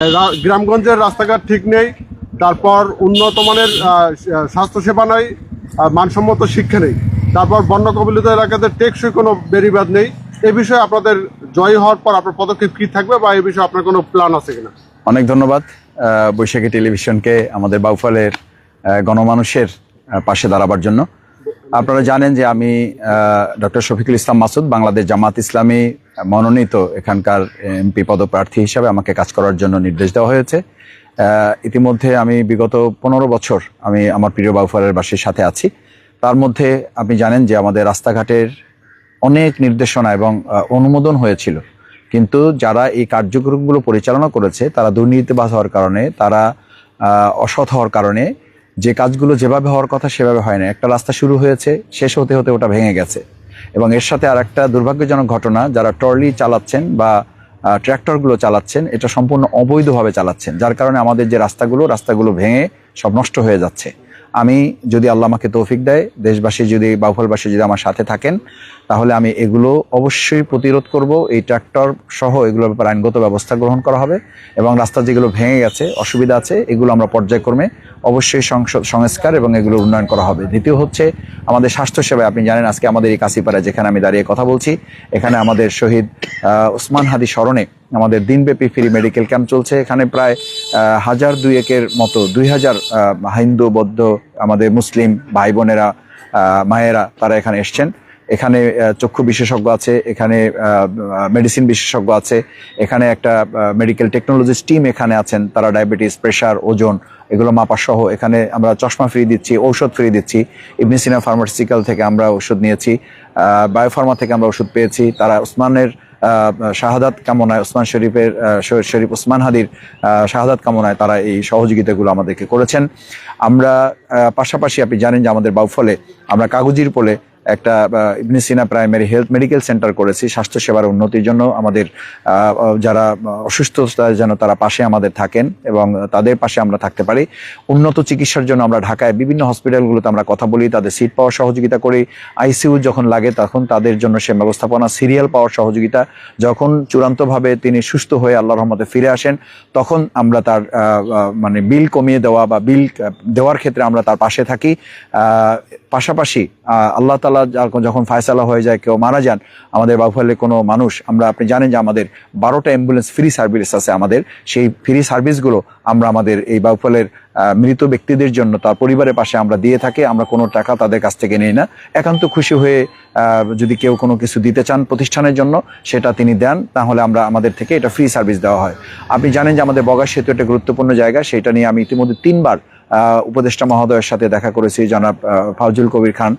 গ্রামগঞ্জের রাস্তাঘাট ঠিক নেই, তারপর উন্নত মানের স্বাস্থ্যসেবা নাই, মানসম্মত শিক্ষা নেই, তারপর বন্যা কবলিত এলাকাতে টেকসই কোনো বেড়িবাঁধ নেই। এই বিষয়ে আপনাদের জয়ী হওয়ার পর আপনার পদক্ষেপ কী থাকবে বা এই বিষয়ে আপনার কোনো প্ল্যান আছে কিনা? অনেক ধন্যবাদ বৈশাখী টেলিভিশনকে আমাদের বাউফলের গণমানুষের পাশে দাঁড়াবার জন্য। আপনারা জানেন যে আমি ডক্টর শফিকুল ইসলাম মাসুদ, বাংলাদেশ জামাত ইসলামী মনোনীত এখানকার এমপি পদপ্রার্থী হিসাবে আমাকে কাজ করার জন্য নির্দেশ দেওয়া হয়েছে। ইতিমধ্যে আমি বিগত 15 বছর আমি আমার প্রিয় বাউফলের বাসীর সাথে আছি। তার মধ্যে আপনি জানেন যে আমাদের রাস্তাঘাটের অনেক নির্দেশনা এবং অনুমোদন হয়েছিল, কিন্তু যারা এই কার্যক্রমগুলো পরিচালনা করেছে তারা দুর্নীতিবাজ হওয়ার কারণে, তারা অসৎ হওয়ার কারণে যে কাজগুলো যেভাবে হওয়ার কথা সেভাবে হয় না। একটা রাস্তা শুরু হয়েছে, শেষ হতে হতে ওটা ভেঙে গেছে। এবং এর সাথে আর একটা দুর্ভাগ্যজনক ঘটনা, যারা ট্রলি চালাচ্ছেন বা ট্র্যাক্টরগুলো চালাচ্ছেন, এটা সম্পূর্ণ অবৈধভাবে চালাচ্ছেন, যার কারণে আমাদের যে রাস্তাগুলো ভেঙে সব নষ্ট হয়ে যাচ্ছে। আমি যদি আল্লাহ আমাকে তৌফিক দেয়, দেশবাসী যদি, বাউফলবাসী যদি আমার সাথে থাকেন, তাহলে আমি এগুলো অবশ্যই প্রতিরোধ করব। এই ট্র্যাক্টর সহ এগুলোর ব্যাপারে আইনগত ব্যবস্থা গ্রহণ করা হবে এবং রাস্তা যেগুলো ভেঙে গেছে, অসুবিধা আছে, এগুলো আমরা পর্যায়ক্রমে অবশ্যই সংস্কার এবং এগুলো উন্নয়ন করা হবে। দ্বিতীয় হচ্ছে আমাদের স্বাস্থ্যসেবায়। আপনি জানেন আজকে আমাদের এই কাশিপাড়ায় যেখানে আমি দাঁড়িয়ে কথা বলছি, এখানে আমাদের শহীদ ওসমান হাদি স্মরণে আমাদের দিনব্যাপী ফ্রি মেডিকেল ক্যাম্প চলছে। এখানে প্রায় 1002 মতো 2000 হিন্দু, বৌদ্ধ, আমাদের মুসলিম ভাই বোনেরা, মায়েরা, তারা এখানে এসছেন। এখানে চক্ষু বিশেষজ্ঞ আছে, এখানে মেডিসিন বিশেষজ্ঞ আছে, এখানে একটা মেডিকেল টেকনোলজিস্ট টিম এখানে আছেন, তারা ডায়াবেটিস, প্রেশার, ওজন এগুলো মাপা সহ। এখানে আমরা চশমা ফ্রি দিচ্ছি, ঔষধ ফ্রি দিচ্ছি। ইবনে সিনা ফার্মাসিউটিক্যাল থেকে আমরা ওষুধ নিয়েছি, বায়োফার্মা থেকে আমরা ওষুধ পেয়েছি। তারা ওসমানের শাহাদাত কামনায়, ওসমান শরীফের শরীফ ওসমান হাদির শাহাদাত কামনায় তারা এই সহযোগিতাগুলো আমাদেরকে করেছেন। আমরা পাশাপাশি আপনি জানেন যে আমাদের বাউফলে আমরা কাগজির পোলে একটা ইবনে সিনা প্রাইমারি হেলথ মেডিকেল সেন্টার করেছি স্বাস্থ্যসেবার উন্নতির জন্য। আমাদের যারা অসুস্থ যেন তারা পাশে আমাদের থাকেন এবং তাদের পাশে আমরা থাকতে পারি। উন্নত চিকিৎসার জন্য আমরা ঢাকায় বিভিন্ন হসপিটালগুলোতে আমরা কথা বলি, তাদের সিট পাওয়ার সহযোগিতা করি। আইসিইউ যখন লাগে তখন তাদের জন্য সে ব্যবস্থাপনা, সিরিয়াল পাওয়ার সহযোগিতা। যখন চূড়ান্তভাবে তিনি সুস্থ হয়ে আল্লাহর রহমতে ফিরে আসেন, তখন আমরা তার মানে বিল কমিয়ে দেওয়া বা বিল দেওয়ার ক্ষেত্রে আমরা তার পাশে থাকি। পাশাপাশি আল্লাহ তাআলা যখন ফায়সালা হয়ে যায়, কেউ মারা যান, আমাদের বাউফলে কোনো মানুষ, আপনি জানেন যে আমাদের 12টা অ্যাম্বুলেন্স ফ্রি সার্ভিস আছে আমাদের। সেই ফ্রি সার্ভিসগুলো আমরা আমাদের এই বাউফলের মৃত ব্যক্তিদের জন্য তার পরিবারের পাশে আমরা দিয়ে থাকি। আমরা কোনো টাকা তাদের কাছ থেকে নেই না। একান্ত খুশি হয়ে যদি কেউ কোনো কিছু দিতে চান প্রতিষ্ঠানের জন্য, সেটা তিনি দেন, তাহলে আমাদের থেকে এটা ফ্রি সার্ভিস দেওয়া হয়। আপনি জানেন যে আমাদের বগার সেতু একটা গুরুত্বপূর্ণ জায়গা, সেটা নিয়ে আমি ইতিমধ্যে 3বার উপদেষ্টা মহোদয়ের সাথে দেখা করেছি, জনাব ফাউজুল কবির খান।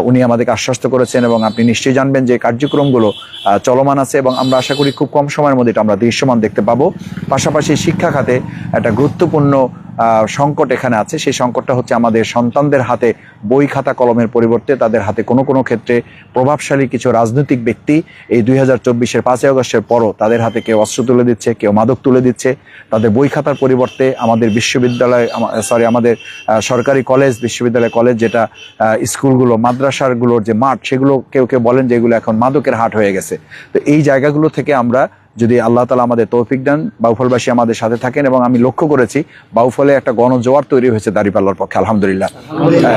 উনি আমাদেরকে আশ্বস্ত করেছেন এবং আপনি নিশ্চয়ই জানবেন যে কার্যক্রমগুলো চলমান আছে এবং আমরা আশা করি খুব কম সময়ের মধ্যে এটা আমরা দৃশ্যমান দেখতে পাবো। পাশাপাশি শিক্ষা খাতে একটা গুরুত্বপূর্ণ সংকট এখানে আছে। সেই সংকটটা হচ্ছে আমাদের সন্তানদের হাতে বই খাতা কলমের পরিবর্তে তাদের হাতে কোনো কোনো ক্ষেত্রে প্রভাবশালী কিছু রাজনৈতিক ব্যক্তি এই 2024-এর 5ই আগস্টের পরও তাদের হাতে কেউ অস্ত্র তুলে দিচ্ছে, কেউ মাদক তুলে দিচ্ছে। তাদের বই খাতার পরিবর্তে আমাদের বিশ্ববিদ্যালয়, আমাদের সরকারি কলেজ, বিশ্ববিদ্যালয় কলেজ, যেটা স্কুলগুলো, মাদ্রাসাগুলোর যে মাঠ, সেগুলো কেউ কেউ বলেন যে এগুলো এখন মাদকের হাট হয়ে গেছে। তো এই জায়গাগুলো থেকে আমরা, যদি আল্লাহ তাআলা আমাদের তৌফিক দেন, বাউফলবাসী আমাদের সাথে থাকেন, এবং আমি লক্ষ্য করেছি বাউফলে একটা গণজোয়ার তৈরি হয়েছে দাঁড়িপাল্লার পক্ষে, আলহামদুলিল্লাহ।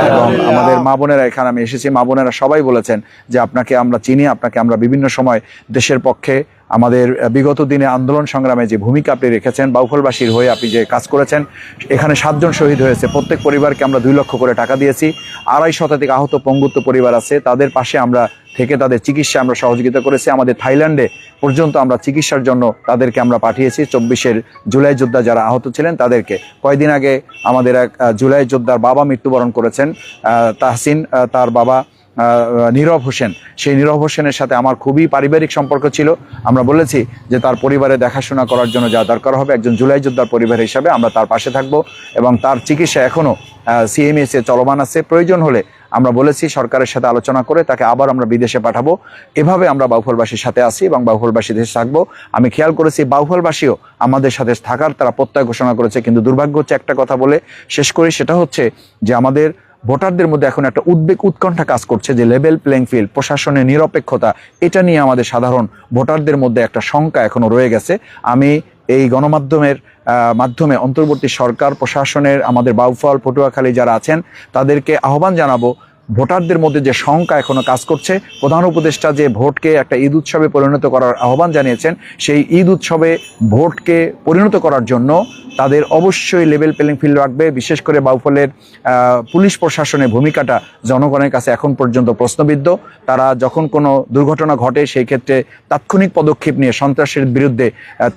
এবং আমাদের মা বোনেরা, এখানে আমি এসেছি, মা বোনেরা সবাই বলেছেন যে আপনাকে আমরা চিনি, আপনাকে আমরা বিভিন্ন সময় দেশের পক্ষে আমাদের বিগত দিনে আন্দোলন সংগ্রামে যে ভূমিকা আপনি রেখেছেন, বাউফলবাসীর হয়ে আপনি যে কাজ করেছেন। এখানে 7 জন শহীদ হয়েছে, প্রত্যেক পরিবারকে আমরা 2 লক্ষ করে টাকা দিয়েছি। 250 শতাধিক আহত পঙ্গুত্ব পরিবার আছে, তাদের পাশে আমরা থেকে তাদের চিকিৎসা আমরা সহযোগিতা করেছি। আমাদের থাইল্যান্ডে পর্যন্ত আমরা চিকিৎসার জন্য তাদেরকে আমরা পাঠিয়েছি। 24-এর জুলাই যোদ্ধা যারা আহত ছিলেন তাদেরকে। কয়েকদিন আগে আমাদের এক জুলাই যোদ্ধার বাবা মৃত্যুবরণ করেছেন, তাহসিন, তার বাবা নীরব হোসেন। সেই নীরব হোসেনের সাথে আমার খুবই পারিবারিক সম্পর্ক ছিল। আমরা বলেছি যে তার পরিবারে দেখাশোনা করার জন্য যা দরকার হবে, একজন জুলাই যোদ্ধার পরিবার হিসাবে আমরা তার পাশে থাকব এবং তার চিকিৎসা এখনও সিএমএসে চলমান আছে। প্রয়োজন হলে আমরা বলেছি সরকারের সাথে আলোচনা করে তাকে আবার আমরা বিদেশে পাঠাবো। এভাবে আমরা বাউফলবাসীর সাথে আছি এবং বাউফলবাসী দেশে থাকবো। আমি খেয়াল করেছি বাউফলবাসীও আমাদের সাথে থাকার তারা প্রত্যয় ঘোষণা করেছে। কিন্তু দুর্ভাগ্য হচ্ছে, একটা কথা বলে শেষ করি, সেটা হচ্ছে যে আমাদের ভোটারদের মধ্যে এখন একটা উদ্বেগ, উৎকণ্ঠা কাজ করছে যে লেভেল প্লেইং ফিল্ড, প্রশাসনের নিরপেক্ষতা, এটা নিয়ে আমাদের সাধারণ ভোটারদের মধ্যে একটা শঙ্কা এখনো রয়ে গেছে। আমি এই গণমাধ্যমের মাধ্যমে অন্তর্বর্তী সরকার প্রশাসনের আমাদের বাউফল পটুয়াখালী যারা আছেন তাদেরকে আহ্বান জানাবো, ভোটারদের মধ্যে যে শঙ্কা এখনো কাজ করছে, প্রধান উপদেষ্টা যে ভোটকে একটা ঈদ উৎসবে পরিণত করার আহ্বান জানিয়েছেন, সেই ঈদ উৎসবে ভোটকে পরিণত করার জন্য তাদের অবশ্যই লেভেল প্লেইং ফিল্ড রাখবে। বিশেষ করে বাউফলের পুলিশ প্রশাসনের ভূমিকাটা জনগণের কাছে এখন পর্যন্ত প্রশ্নবিদ্ধ। তারা যখন কোনো দুর্ঘটনা ঘটে সেই ক্ষেত্রে তাৎক্ষণিক পদক্ষেপ নিয়ে সন্ত্রাসের বিরুদ্ধে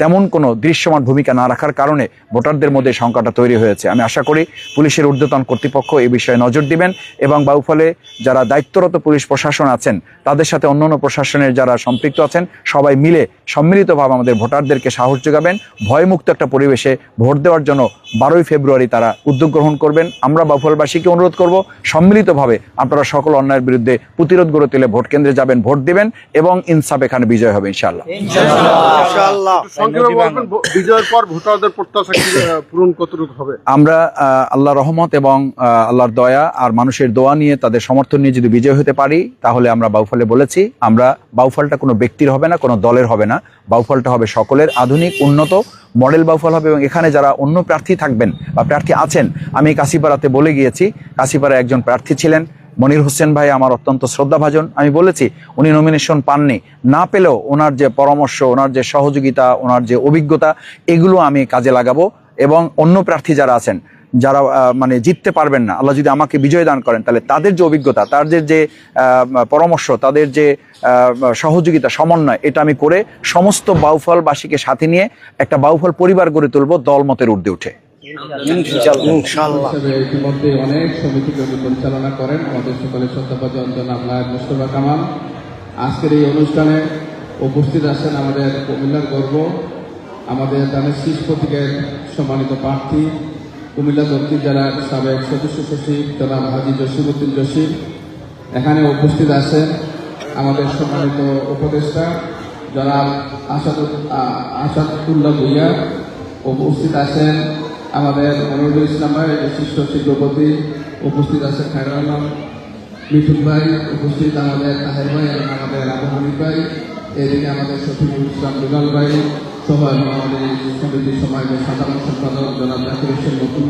তেমন কোনো দৃশ্যমান ভূমিকা না রাখার কারণে ভোটারদের মধ্যে সংকটটা তৈরি হয়েছে। আমি আশা করি পুলিশের ঊর্ধ্বতন কর্তৃপক্ষ এই বিষয়ে নজর দিবেন এবং বাউফলে যারা দায়িত্বরত পুলিশ প্রশাসন আছেন তাদের সাথে অন্যান্য প্রশাসনের যারা সম্পৃক্ত আছেন সবাই মিলে সম্মিলিতভাবে আমাদের ভোটারদেরকে সাহস যোগাবেন, ভয়মুক্ত একটা পরিবেশে ভোট দেওয়ার জন্য 12ই ফেব্রুয়ারি তারা উদ্যোগ গ্রহণ করবেন। আমরা বাউফলবাসীকে অনুরোধ করব সম্মিলিতভাবে আপনারা সকল অন্যায়ের বিরুদ্ধে প্রতিরোধ গড়ে তুলে ভোট কেন্দ্রে যাবেন, ভোট দিবেন এবং ইনসাফ এখানে বিজয় হবে ইনশাআল্লাহ। সংক্ষেপে বলবেন, বিজয়ের পর ভোটারদের প্রত্যাশা কি পূরণ কতটুকু হবে? আমরা আল্লাহর রহমত এবং আল্লাহর দয়া আর মানুষের দোয়া নিয়ে তাদের সমর্থন নিয়ে যদি বিজয় হতে পারি তাহলে আমরা বাউফলে বলেছি, আমরা বাউফলটা কোনো ব্যক্তির হবে না, কোনো দলের হবে না, বাউফলটা হবে সকলের, আধুনিক উন্নত মডেল বাউফল হবে। এবং এখানে যারা অন্য প্রার্থী থাকবেন বা প্রার্থী আছেন, আমি কাশিপাড়াতে বলে গিয়েছি, কাশিপাড়ায় একজন প্রার্থী ছিলেন মনির হোসেন ভাই, আমার অত্যন্ত শ্রদ্ধাভাজন। আমি বলেছি উনি নমিনেশন পাননি, না পেলেও ওনার যে পরামর্শ, ওনার যে সহযোগিতা, ওনার যে অভিজ্ঞতা, এগুলো আমি কাজে লাগাবো। এবং অন্য প্রার্থী যারা আছেন, যারা মানে জিততে পারবেন না, আল্লাহ যদি আমাকে বিজয় দান করেন, তাহলে তাদের যে অভিজ্ঞতা, তাদের যে পরামর্শ, তাদের যে সহযোগিতা, সমন্বয়, এটা আমি করে সমস্ত বাউফলবাসীকে সাথে নিয়ে একটা বাউফল পরিবার গড়ে তুলবো দলমতের ঊর্ধ্বে উঠে। ইতিমধ্যে অনেক সমিতি পরিচালনা করেন আমাদের সকলের শ্রদ্ধাভাজন জনাব নায়েব মোস্তফা কামাল। আজকের এই অনুষ্ঠানে উপস্থিত আছেন আমাদের কুমিল্লার গর্ব, আমাদের দানের শীষ প্রতীকের সম্মানিত প্রার্থী, কুমিল্লা দক্ষিণ জেলার সাবেক সদস্য সচিব জনাব হাজী জসিমউদ্দিন জসিম। এখানে উপস্থিত আছেন আমাদের সম্মানিত উপদেষ্টা জনাব আসাদুল্লাহ ভূঁইয়া। উপস্থিত আছেন আমাদের মনিরুল ইসলাম ভাই, বিশিষ্ট শিল্পপতি। উপস্থিত আছেন খায়রুল আলম মিঠুন ভাই। উপস্থিত আমাদের তাহের ভাই এবং আমাদের আবু হানিফ ভাই। এদিকে আমাদের শফিকুল ইসলাম দুলাল ভাই সহ এবং আমাদের সমিতির সমাজের সাধারণ সম্পাদক জনাব জাকির হোসেন নতুন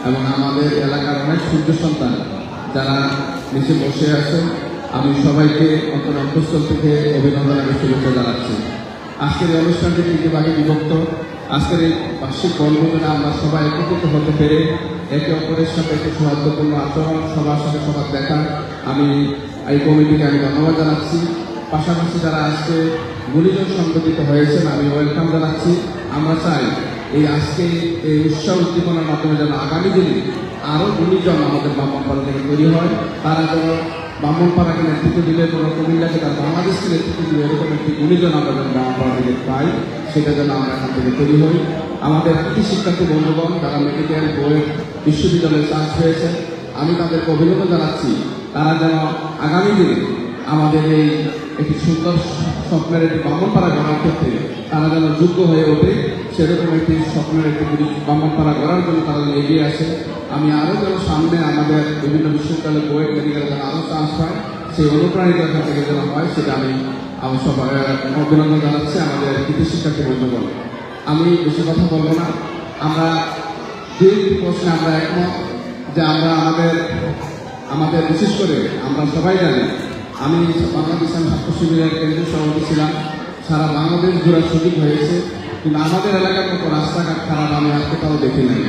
এবং আমাদের এলাকার অনেক সূর্য সন্তান যারা নিচে বসে আছেন। আমি সবাইকে অন্তঃস্থল থেকে অভিনন্দন এবং শুভেচ্ছা জানাচ্ছি। আজকের এই অনুষ্ঠানটি তিনটি ভাগে বিভক্ত। আজকের এই বার্ষিক বনভোজনে আমরা সবাই একত্রিত হতে পেরে একে অপরের সাথে একটি সৌহার্দ্যপূর্ণ আচরণ, সবার সাথে সবার দেখা, আমি এই কমিটিকে আমি ধন্যবাদ জানাচ্ছি। পাশাপাশি যারা আজকে গুণীজন সংগঠিত হয়েছেন আমি ওয়েলকাম জানাচ্ছি। আমরা চাই এই আজকে এই উৎসাহ উদ্দীপনার মাধ্যমে যেন আগামী দিনে আরও গুণীজন আমাদের ব্রাহ্মণপাড়া থেকে তৈরি হয়, তারা যেন ব্রাহ্মণপাড়াকে নেতৃত্ব দিলে কোনো কুমিল্লাকে তার বাংলাদেশকে নেতৃত্ব দিলে এরকম একটি গুণীজন আমরা যেন ব্রাহ্মণপাড়া থেকে পাই, সেটা যেন আমরা এখান থেকে তৈরি হই। আমাদের কৃষি শিক্ষার্থী বন্ধুগণ যারা মেডিকেল বইয়ের বিশ্ববিদ্যালয়ে চান্স পেয়েছেন, আমি তাদেরকে অভিনন্দন জানাচ্ছি। তারা যেন আগামী দিনে আমাদের এই একটি সুন্দর স্বপ্নের একটি ব্রাহ্মণপাড়া গড়ার ক্ষেত্রে তারা যেন যোগ্য হয়ে ওঠে, সেরকম একটি স্বপ্নের একটি ব্রাহ্মণপাড়া গড়ার জন্য তারা যেন এগিয়ে আসে। আমি আরও যেন সামনে আমাদের বিভিন্ন বিশ্ববিদ্যালয় বই মেডিকেলে যেন আরও চান্স পায়, সেই অনুপ্রাণিত এখান থেকে যেন হয়, সেটা আমি সবাই অভিনন্দন জানাচ্ছি আমাদের কৃষি শিক্ষার্থী বন্ধুগণ। আমি বেশি কথা বলবো না। আমরা যে প্রশ্নে আমরা একমত যে আমরা আমাদের বিশেষ করে আমরা সবাই জানি, আমি বাংলাদেশ ছাত্র শিবিরের কেন্দ্রীয় সভাপতি ছিলাম, সারা বাংলাদেশ ঘোরার সুযোগ হয়েছে, কিন্তু আমাদের এলাকার মতো রাস্তাঘাট খারাপ আমি আর কোথাও দেখি নাই।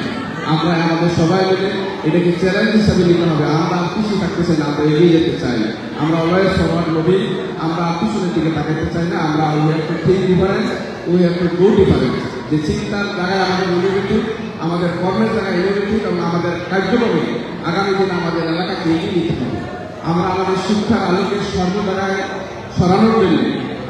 আমরা আমাদের সবাই মিলে এটাকে চ্যালেঞ্জ হিসাবে নিতে হবে। আমরা আর পিছিয়ে থাকতে চাই না, আমরা এগিয়ে যেতে চাই। আমরা অলওয়েজ সবার নবী, আমরা আর পিছনের দিকে তাকাতে চাই না। আমরা we have to think different, we have to go different. যে চিন্তার জায়গায় আমাদের ইনোভেটিভ, আমাদের কর্মের জায়গায় ইনোভেটিভ এবং আমাদের কার্যক্রমে আগামী দিনে আমাদের এলাকাকে এগিয়ে নিতে হবে। আমরা আমাদের শিক্ষার আলোকে সর্ব জায়গায় সরানোর জন্য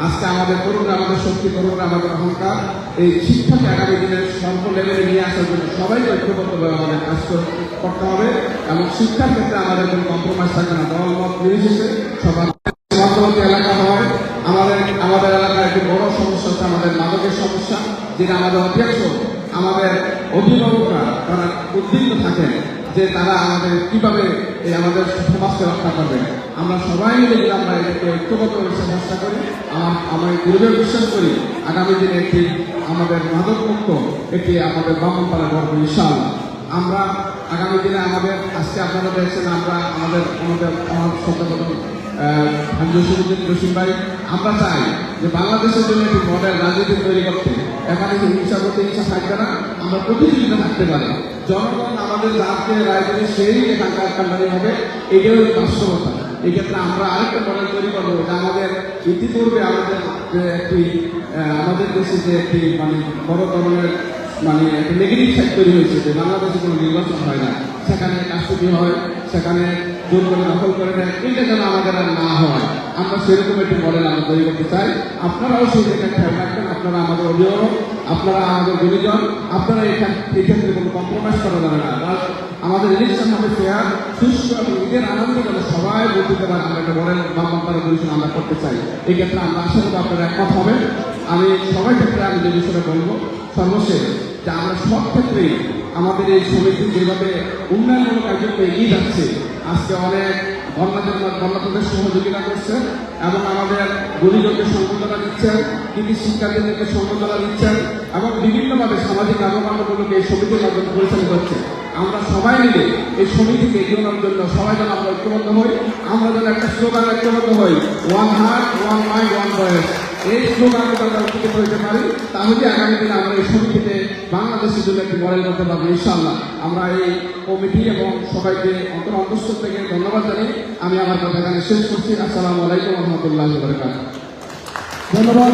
আজকে আমাদের তরুণরা, আমাদের শক্তি, তরুণরা, আমাদের অহংকার, এই শিক্ষাকে আগামী দিনের সর্ব লেভেলে নিয়ে আসার জন্য সবাইকে ঐক্যবদ্ধভাবে আমাদের কাজ করতে হবে এবং শিক্ষার ক্ষেত্রে আমাদের কোনো কম্প্রোমাইজ থাকবে না। দল মত নির্বিশেষে সবার সীমান্তবর্তী এলাকা হয়। আমাদের এলাকায় একটি বড় সমস্যা হচ্ছে আমাদের মাদকের সমস্যা, যেটা আমাদের অধ্যক্ষ, আমাদের অভিভাবকরা তারা উদ্বিগ্ন থাকেন যে তারা আমাদের কিভাবে এই আমাদের সমাজকে রক্ষা করবে। আমরা সবাই মিলে যদি আমরা এটাকে ঐক্যবদ্ধ চেষ্টা করি, আমি দৃঢ় বিশ্বাস করি আগামী দিনে একটি আমাদের মাদকমুক্ত একটি আমাদের ব্রাহ্মণপাড়া গর্ব ইনশাআল্লাহ। আমরা আগামী দিনে আমাদের আজকে আপনারা দেখছেন আমরা আমাদের আমার সত্যগত জসিম ভাই, আমরা চাই যে বাংলাদেশের জন্য একটি মডেল রাজনীতি তৈরি করতে। এখানে হিংসা করতে হিংসা থাকবে না, আমরা প্রতিযোগিতা থাকতে পারি। জনগণ আমাদের যাকে রায় দেবে সেই এখানকার কান্ডারি হবে, এটাই বাস্তবতা। এই ক্ষেত্রে আমরা আরেকটা মডেল তৈরি করবো যে আমাদের ইতিপূর্বে আমাদের যে একটি আমাদের দেশে যে একটি মানে বড় ধরনের মানে একটা নেগেটিভ সাইড তৈরি হয়েছে যে বাংলাদেশে কোনো নির্বাচন হয় না, সেখানে কারচুপি হয়, সেখানে জোর করে দখল করে নেয়, এটা যেন আমাদের আর না হয়। আমরা সেরকম একটি মডেল আমরা তৈরি করতে চাই। আপনারাও সেই জায়গায় খেয়াল রাখবেন, আপনারা আমাদের অভিভাবক, আপনারা আমাদের গুণীজন, আপনারা এই ক্ষেত্রে কোনো কম্প্রোমাইজ করা যাবে না। আমাদের ইলেকশন হবে ফেয়ার, সুষ্ঠু এবং ঈদের আনন্দে যেন সবাই ভোট দিতে পারে, আমরা একটা মডেল বামপন্থার পরিষদ আমরা করতে চাই। এই ক্ষেত্রে আমরা আশা করি আপনারা একমত হবেন। আমি সবার ক্ষেত্রে আমি যে বিষয়টা বলবো সর্বশেষ যে আমরা সব ক্ষেত্রেই আমাদের এই সমিতি যেভাবে উন্নয়নমূলক কার্যক্রমে এগিয়ে যাচ্ছে, আজকে অনেক গণতন্ত্রের সহযোগিতা করছেন এবং আমাদের গুণীজনকে সংবর্ধনা দিচ্ছেন, কৃতি শিক্ষার্থীদেরকে সংবর্ধনা দিচ্ছেন এবং বিভিন্নভাবে সামাজিক কর্মকাণ্ডগুলোকে এই সমিতির মাধ্যমে পরিচালিত হচ্ছে। আমরা সবাই মিলে এই সমিতিকে এগিয়ে নেওয়ার জন্য সবাই যেন আমরা ঐক্যবদ্ধ হই, আমরা যেন একটা স্লোগান ঐক্যবদ্ধ হই, one heart one mind one voice. এই স্লোগানকে আমরা উত্তীর্ণ করতে পারি, তাহলে আগামী দিনে আমরা এই সমিতিতে বাংলাদেশের জন্য একটি মডেল করতে পারবো ইনশাআল্লাহ। আমরা এই কমিটি এবং সবাইকে অন্তঃস্থল থেকে ধন্যবাদ জানাই। আমি আমার কথা এখানে শেষ করছি। আসসালামু আলাইকুম ওয়া রাহমাতুল্লাহি ওয়া বারাকাতুহু। ধন্যবাদ।